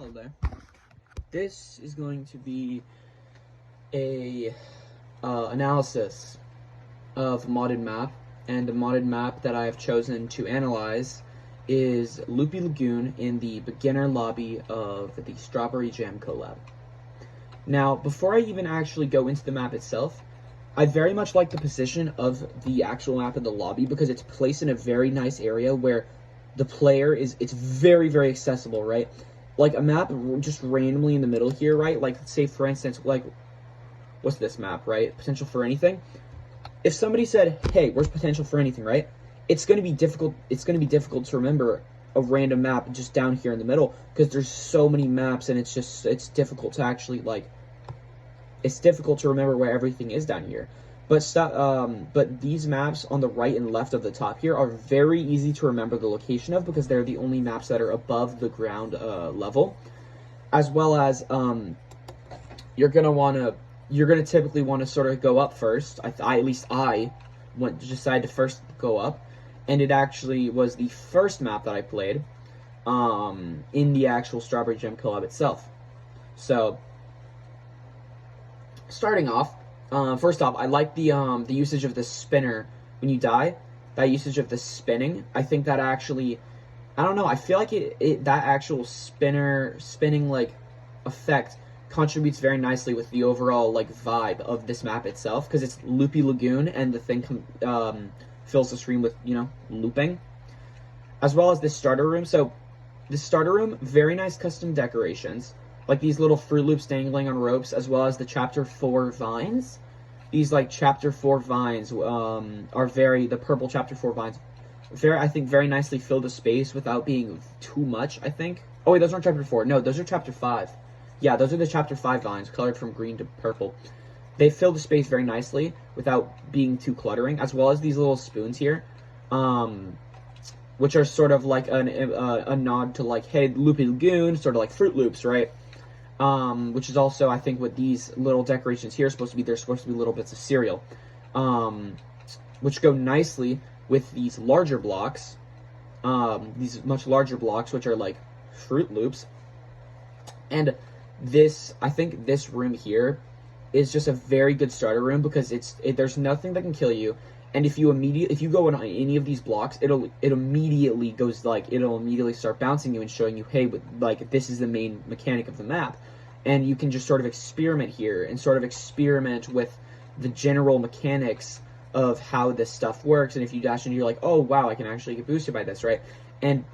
Hello there. This is going to be a analysis of a modded map, and the modded map that I have chosen to analyze is Loopy Lagoon in the beginner lobby of the Strawberry Jam collab. Now, before I even actually go into the map itself, I very much like the position of the actual map in the lobby because it's placed in a very nice area where the player it's very, very accessible, right? Like a map just randomly in the middle here, right? Like, say for instance, like, what's this map, right? Potential for anything. If somebody said, hey, where's potential for anything, right? It's going to be difficult. It's going to be difficult to remember a random map just down here in the middle because there's so many maps, and it's difficult to actually, like, it's difficult to remember where everything is down here. But these maps on the right and left of the top here are very easy to remember the location of because they're the only maps that are above the ground level, as well as you're gonna typically want to sort of go up first. At least I decided to first go up, and it actually was the first map that I played in the actual Strawberry Jam collab itself. So starting off. First off, I like the usage of the spinner when you die. That usage of the spinning, I think that actually, I don't know, I feel like that actual spinning like effect contributes very nicely with the overall like vibe of this map itself because it's Loopy Lagoon and the thing fills the screen with, you know, looping, as well as this starter room. So this starter room, very nice custom decorations, like these little Fruit Loops dangling on ropes, as well as the Chapter 4 vines. These, like, Chapter 4 vines are the purple Chapter 4 vines, I think, very nicely fill the space without being too much, I think. Oh, wait, those aren't Chapter 4. No, those are Chapter 5. Yeah, those are the Chapter 5 vines, colored from green to purple. They fill the space very nicely without being too cluttering, as well as these little spoons here, which are sort of like a nod to, like, hey, Loopy Lagoon, sort of like Fruit Loops, right? Which is also, I think, what these little decorations here are supposed to be. They're supposed to be little bits of cereal, which go nicely with these larger blocks, these much larger blocks, which are like Fruit Loops. And this, I think this room here is just a very good starter room because there's nothing that can kill you. And if you go on any of these blocks, it'll immediately start bouncing you and showing you, hey, like, this is the main mechanic of the map. And you can just sort of experiment here and sort of experiment with the general mechanics of how this stuff works. And if you dash in, you're like, oh, wow, I can actually get boosted by this, right? And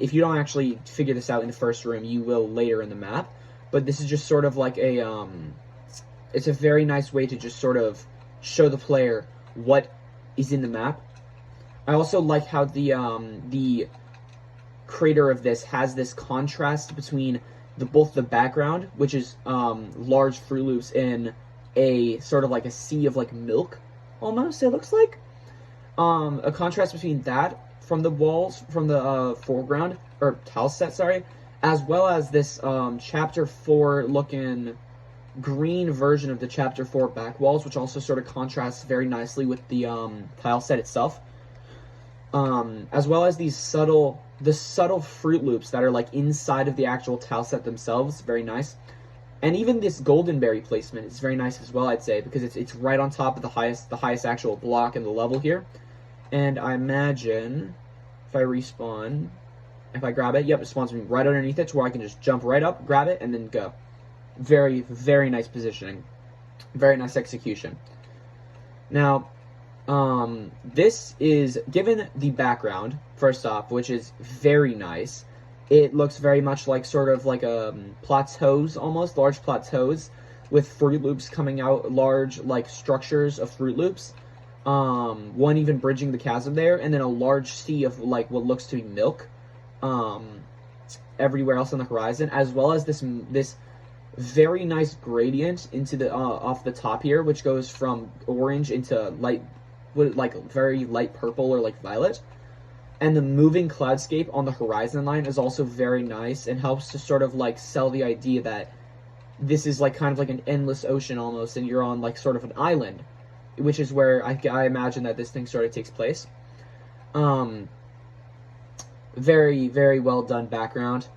if you don't actually figure this out in the first room, you will later in the map. But this is just sort of like it's a very nice way to just sort of show the player what is in the map. I also like how the creator of this has this contrast between both the background, which is large Fruit Loops in a sort of like a sea of like milk, almost, it looks like. A contrast between that from the walls, from the foreground, or tile set, sorry, as well as this Chapter 4 looking green version of the Chapter 4 back walls, which also sort of contrasts very nicely with the tile set itself. As well as the subtle Fruit Loops that are like inside of the actual tile set themselves, very nice. And even this Goldenberry placement is very nice as well, I'd say, because it's right on top of the highest actual block in the level here. And I imagine if I respawn, if I grab it, yep, it spawns me right underneath it to where I can just jump right up, grab it, and then go. Very, very nice positioning. Very nice execution. Now, this is, given the background, first off, which is very nice, it looks very much like sort of like plateaus, almost, large plateaus, with Fruit Loops coming out, large, like, structures of Fruit Loops, one even bridging the chasm there, and then a large sea of, like, what looks to be milk, everywhere else on the horizon, as well as this very nice gradient into the off the top here, which goes from orange into very light purple or like violet. And the moving cloudscape on the horizon line is also very nice and helps to sort of like sell the idea that this is like kind of like an endless ocean almost, and you're on like sort of an island, which is where I imagine that this thing sort of takes place. Very, very well done background.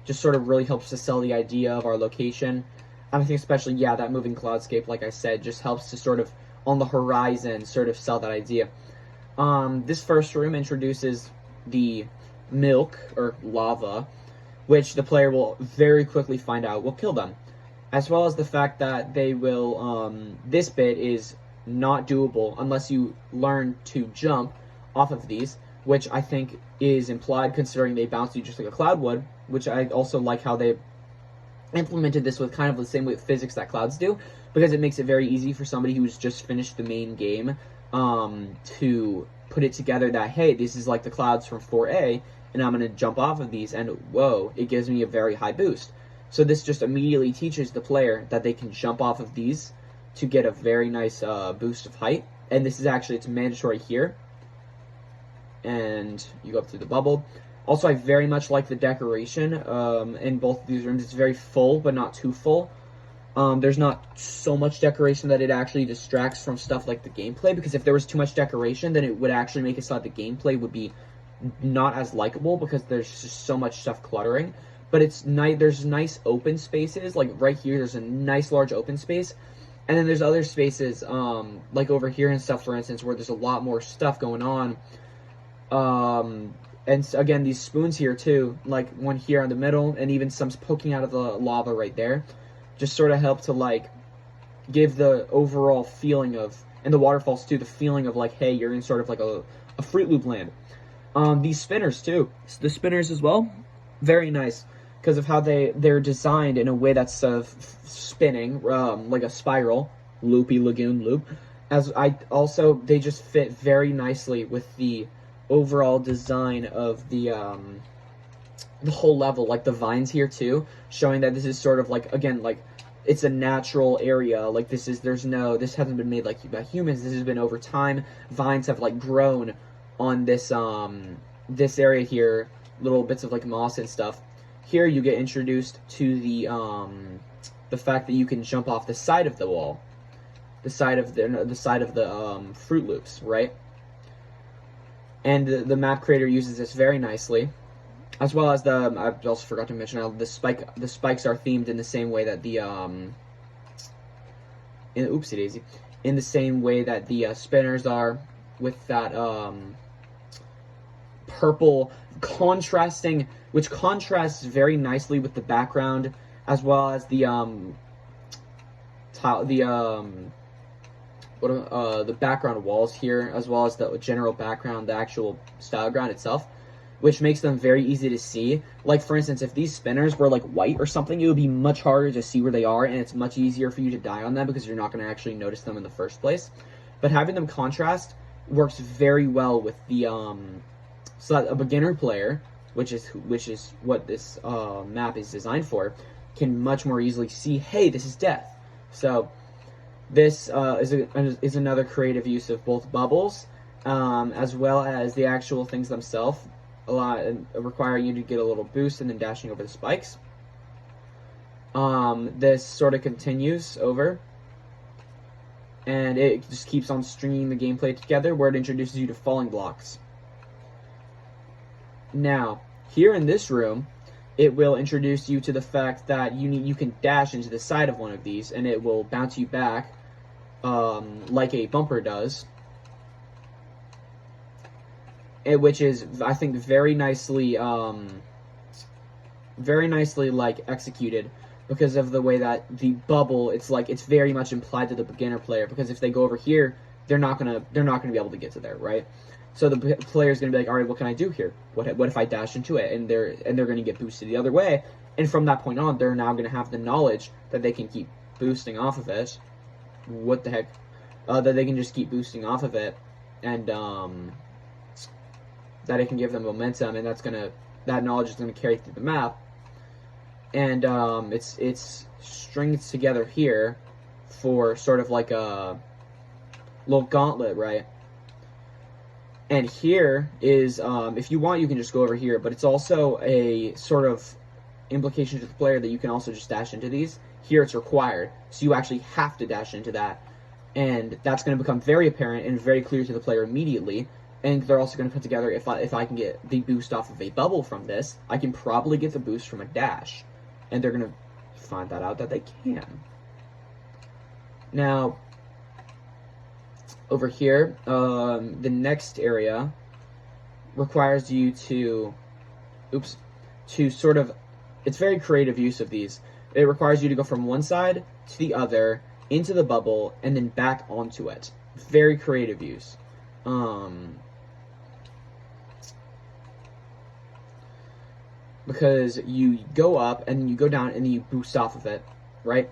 just sort of really helps to sell the idea of our location. And I think especially, yeah, that moving cloudscape, like I said, just helps to sort of, on the horizon, sort of sell that idea. This first room introduces the milk, or lava, which the player will very quickly find out will kill them. As well as the fact that they will, this bit is not doable unless you learn to jump off of these, which I think is implied considering they bounce you just like a cloud would, which I also like how they implemented this with kind of the same way physics that clouds do, because it makes it very easy for somebody who's just finished the main game to put it together that, hey, this is like the clouds from 4A, and I'm going to jump off of these, and whoa, it gives me a very high boost. So this just immediately teaches the player that they can jump off of these to get a very nice boost of height. And this is actually, it's mandatory here. And you go up through the bubble. Also, I very much like the decoration in both of these rooms. It's very full, but not too full. There's not so much decoration that it actually distracts from stuff like the gameplay, because if there was too much decoration, then it would actually make it so that the gameplay would be not as likable, because there's just so much stuff cluttering. But it's nice. There's nice open spaces, like right here. There's a nice large open space, and then there's other spaces, like over here and stuff, for instance, where there's a lot more stuff going on. And so, again, these spoons here too, like one here in the middle, and even some poking out of the lava right there, just sort of help to like give the overall feeling of, and the waterfalls too, the feeling of like, hey, you're in sort of like a Fruit Loop land. These spinners too, the spinners as well, very nice, because of how they're designed in a way that's spinning, like a spiral, loopy lagoon loop. They just fit very nicely with the overall design of the whole level, like the vines here too, showing that this is sort of like, again, like it's a natural area. Like this hasn't been made like by humans. This has been over time. Vines have like grown on this this area here, little bits of like moss and stuff. Here you get introduced to the fact that you can jump off the side of the wall, the side of the Fruit Loops, right? And the map creator uses this very nicely, as well as I also forgot to mention how the spikes are themed in the same way that the oopsie daisy, in the same way that the spinners are, with that purple which contrasts very nicely with the background, as well as the background walls here, as well as the general background, the actual style ground itself, which makes them very easy to see. Like, for instance, if these spinners were like white or something, it would be much harder to see where they are, and it's much easier for you to die on them because you're not going to actually notice them in the first place. But having them contrast works very well with the so that a beginner player, which is what this map is designed for, can much more easily see, hey, this is death. So this is another creative use of both bubbles, as well as the actual things themselves, requiring you to get a little boost and then dashing over the spikes. This sort of continues over, and it just keeps on stringing the gameplay together, where it introduces you to falling blocks. Now, here in this room, it will introduce you to the fact that you can dash into the side of one of these, and it will bounce you back, like a bumper does, which is, I think, very nicely like executed, because of the way that the bubble, it's very much implied to the beginner player, because if they go over here, they're not gonna be able to get to there, right? So the player's gonna be like, all right, what can I do here? What if I dash into it? And they're gonna get boosted the other way, and from that point on, they're now gonna have the knowledge that they can keep boosting off of it. What the heck? That they can just keep boosting off of it, and that it can give them momentum, and that knowledge is gonna carry through the map, and it's stringed together here for sort of like a little gauntlet, right? And here is, if you want, you can just go over here, but it's also a sort of implication to the player that you can also just dash into these. Here it's required, so you actually have to dash into that, and that's going to become very apparent and very clear to the player immediately, And they're also going to put together, if I can get the boost off of a bubble from this, I can probably get the boost from a dash. And they're going to find that out that they can. Now, over here, the next area requires you to, to sort of, it's very creative use of these. It requires you to go from one side to the other, into the bubble, and then back onto it. Very creative use. Because you go up and you go down and you boost off of it, right?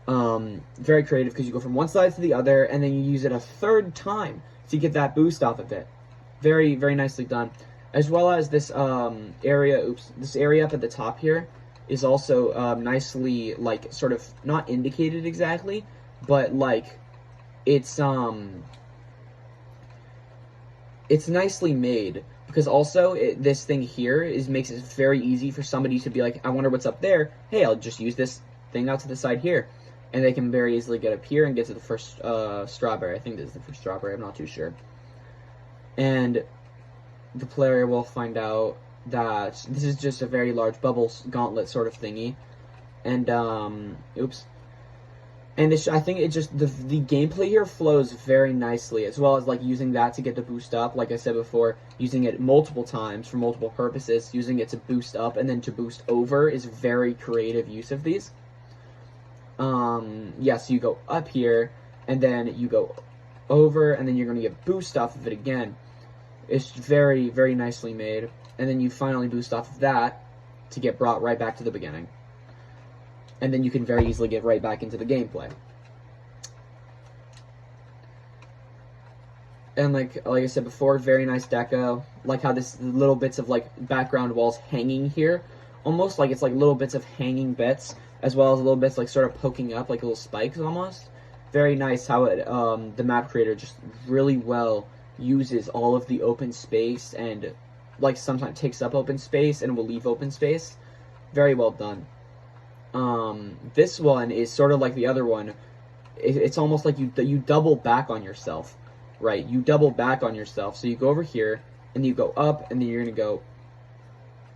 Very creative because you go from one side to the other and then you use it a third time to get that boost off of it. Very, very nicely done. As well as this area, this area up at the top here is also nicely, like, sort of not indicated exactly, but like it's nicely made. Because also, this thing here makes it very easy for somebody to be like, I wonder what's up there. Hey, I'll just use this thing out to the side here. And they can very easily get up here and get to the first strawberry. I think this is the first strawberry. I'm not too sure. And the player will find out that this is just a very large bubble gauntlet sort of thingy. And, And I think it just, the gameplay here flows very nicely, as well as, like, using that to get the boost up, like I said before, using it multiple times for multiple purposes, using it to boost up and then to boost over is very creative use of these. Yeah, so you go up here, and then you go over, and then you're going to get boost off of it again. It's very, very nicely made, and then you finally boost off of that to get brought right back to the beginning. And then you can very easily get right back into the gameplay. And like I said before, very nice deco. Like how this little bits of like background walls hanging here, almost like it's like little bits of hanging bits, as well as little bits like sort of poking up like little spikes almost. Very nice how it the map creator just really well uses all of the open space and like sometimes takes up open space and will leave open space. Very well done. This one is sort of like the other one. It's almost like you double back on yourself, right? You double back on yourself. So you go over here, and you go up, and then you're going to go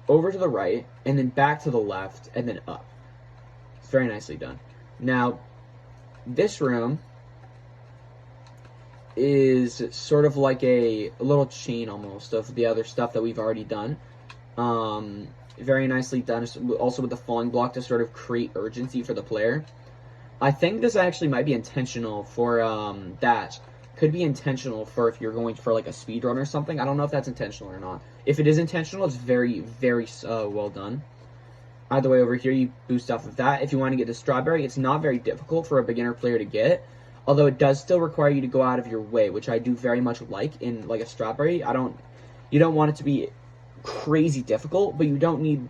over to the right, and then back to the left, and then up. It's very nicely done. Now, this room is sort of like a little chain almost of the other stuff that we've already done. Very nicely done, also with the falling block to sort of create urgency for the player. I think this actually might be intentional for that. Could be intentional for if you're going for like a speed run or something. I don't know if that's intentional or not. If it is intentional, it's very, very well done. Either way, over here you boost off of that. If you want to get the strawberry, it's not very difficult for a beginner player to get. Although it does still require you to go out of your way, which I do very much like in like a strawberry. You don't want it to be crazy difficult, but you don't need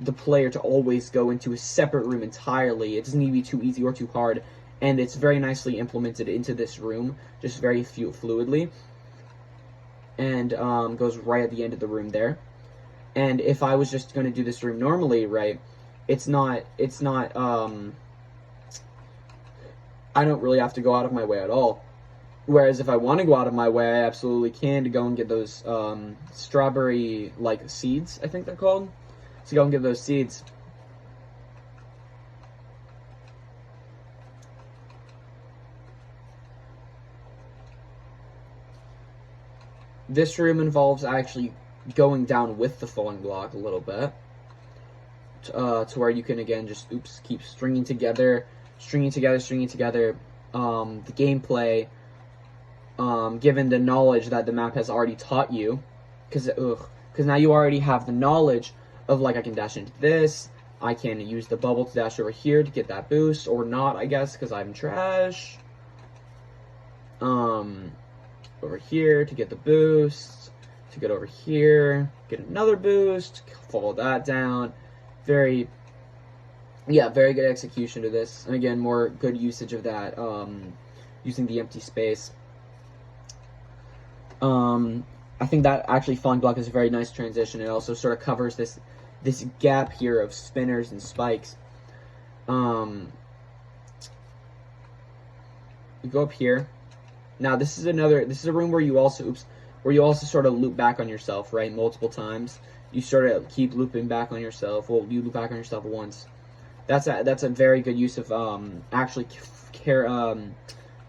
the player to always go into a separate room entirely. It doesn't need to be too easy or too hard, and it's very nicely implemented into this room, just very fluidly, and goes right at the end of the room there. And if I was just going to do this room normally, right, it's not, I don't really have to go out of my way at all. Whereas if I want to go out of my way, I absolutely can to go and get those strawberry, like, seeds, I think they're called. So go and get those seeds. This room involves actually going down with the falling block a little bit. To where you can, again, just, keep stringing together. The gameplay, given the knowledge that the map has already taught you, because now you already have the knowledge of, like, I can dash into this, I can use the bubble to dash over here to get that boost, or not, I guess, because I'm trash. Over here to get the boost, to get over here, get another boost, follow that down. Very good execution to this, and again, more good usage of that, using the empty space. I think that actually falling block is a very nice transition. It also sort of covers this gap here of spinners and spikes. You go up here. Now this is a room where you also where you also sort of loop back on yourself, right, multiple times. You sort of keep looping back on yourself. Well, you loop back on yourself once. That's a very good use of actually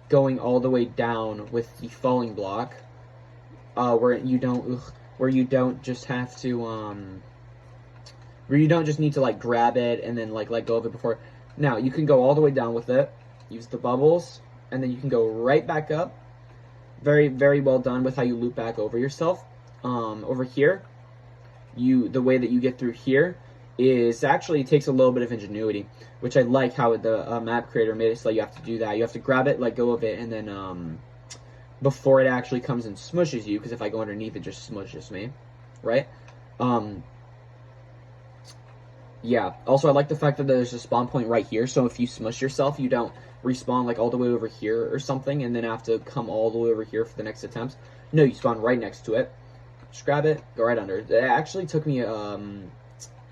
going all the way down with the falling block, where you don't just have to where you don't just need to like grab it and then like let go of it before. Now you can go all the way down with it, use the bubbles, and then you can go right back up. Very, very well done with how you loop back over yourself. Over here, the way that you get through here is actually, it takes a little bit of ingenuity, which I like how the map creator made it so you have to do that. You have to grab it, let go of it, and then before it actually comes and smushes you, because if I go underneath, it just smushes me, right? Yeah, also I like the fact that there's a spawn point right here, so if you smush yourself, you don't respawn like all the way over here or something, and then have to come all the way over here for the next attempt. No, you spawn right next to it. Just grab it, go right under. It actually took me a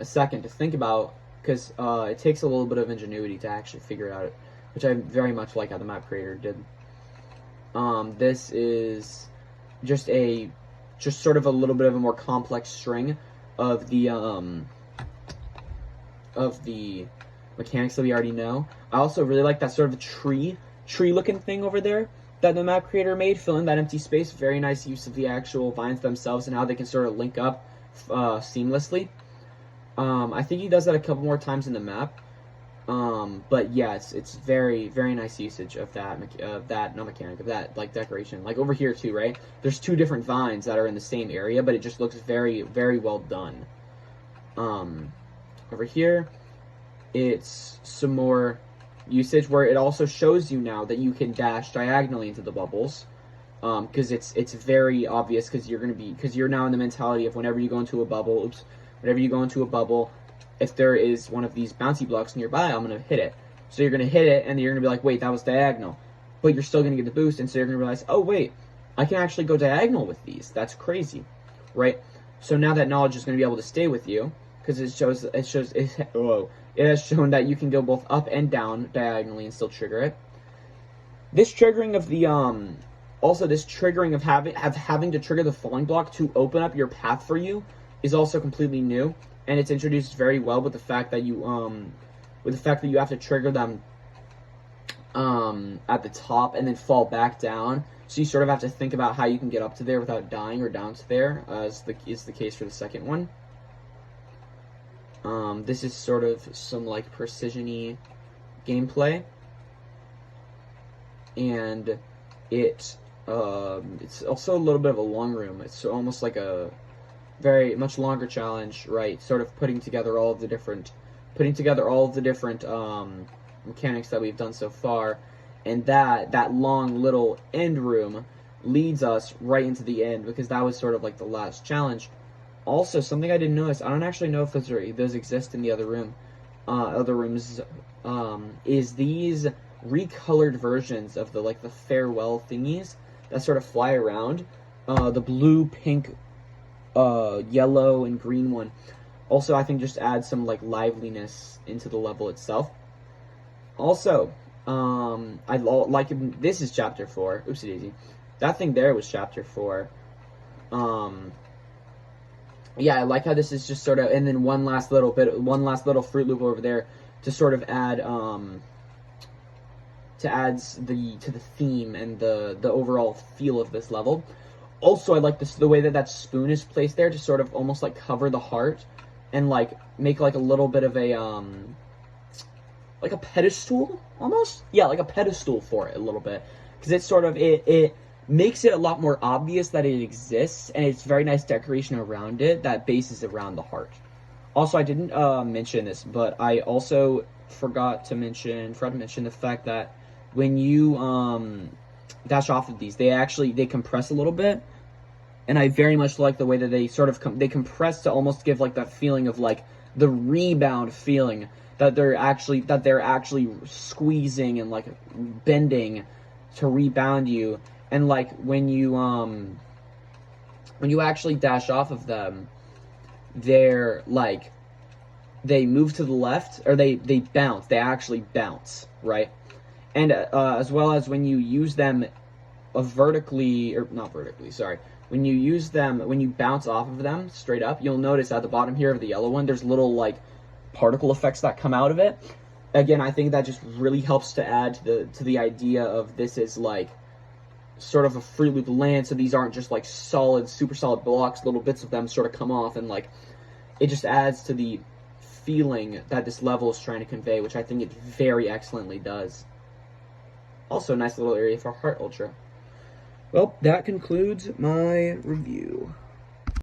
second to think about, because it takes a little bit of ingenuity to actually figure it out, which I very much like how the map creator did. This is just sort of a little bit of a more complex string of the mechanics that we already know. I also really like that sort of tree looking thing over there that the map creator made, filling that empty space. Very nice use of the actual vines themselves and how they can sort of link up seamlessly. I think he does that a couple more times in the map. But yeah, it's very, very nice usage of that like decoration. Like over here too, right? There's two different vines that are in the same area, but it just looks very, very well done. Over here, it's some more usage where it also shows you now that you can dash diagonally into the bubbles, because it's very obvious, because you're now in the mentality of whenever you go into a bubble, if there is one of these bouncy blocks nearby, I'm gonna hit it. So you're gonna hit it, and you're gonna be like, wait, that was diagonal, but you're still gonna get the boost, and so you're gonna realize, oh wait, I can actually go diagonal with these. That's crazy, right? So now that knowledge is gonna be able to stay with you, because it has shown that you can go both up and down diagonally and still trigger it. This triggering of the this triggering of having to trigger the falling block to open up your path for you is also completely new, and it's introduced very well with the fact that you have to trigger them at the top and then fall back down. So you sort of have to think about how you can get up to there without dying or down to there, as is the case for the second one. This is sort of some like precision-y gameplay, and it's also a little bit of a long room. It's almost like a very much longer challenge, right? Sort of putting together all of the different mechanics that we've done so far, and that long little end room leads us right into the end, because that was sort of like the last challenge. Also, something I didn't notice, I don't actually know if those exist in the other rooms, is these recolored versions of the farewell thingies that sort of fly around. The blue, pink, yellow, and green one. Also, I think just adds some liveliness into the level itself. Also, I like this is chapter 4. Oopsie daisy. That thing there was chapter 4. Yeah, I like how this is just sort of, and then one last little Fruit Loop over there to sort of add to the theme and the overall feel of this level. Also, I like the way that spoon is placed there to sort of almost cover the heart and make a little bit of a a pedestal almost. Yeah, like a pedestal for it a little bit, because it's sort of it makes it a lot more obvious that it exists, and it's very nice decoration around it that bases around the heart. Also, I didn't mention this, but I also forgot to mention the fact that when you dash off of these, they compress a little bit, and I very much like the way that they sort of they compress to almost give that feeling of the rebound feeling, that they're actually squeezing and bending to rebound you. And when you actually dash off of them, they're they move to the left, or they bounce. They actually bounce, right? And as well as when you use them vertically, or not vertically, sorry, when you use them, when you bounce off of them straight up, you'll notice at the bottom here of the yellow one, there's little like particle effects that come out of it. Again, I think that just really helps to add to the idea of this is like sort of a Fruit Loop land, so these aren't just like solid, super solid blocks, little bits of them sort of come off, and like it just adds to the feeling that this level is trying to convey, which I think it very excellently does. Also, a nice little area for Heart Ultra. Well, that concludes my review.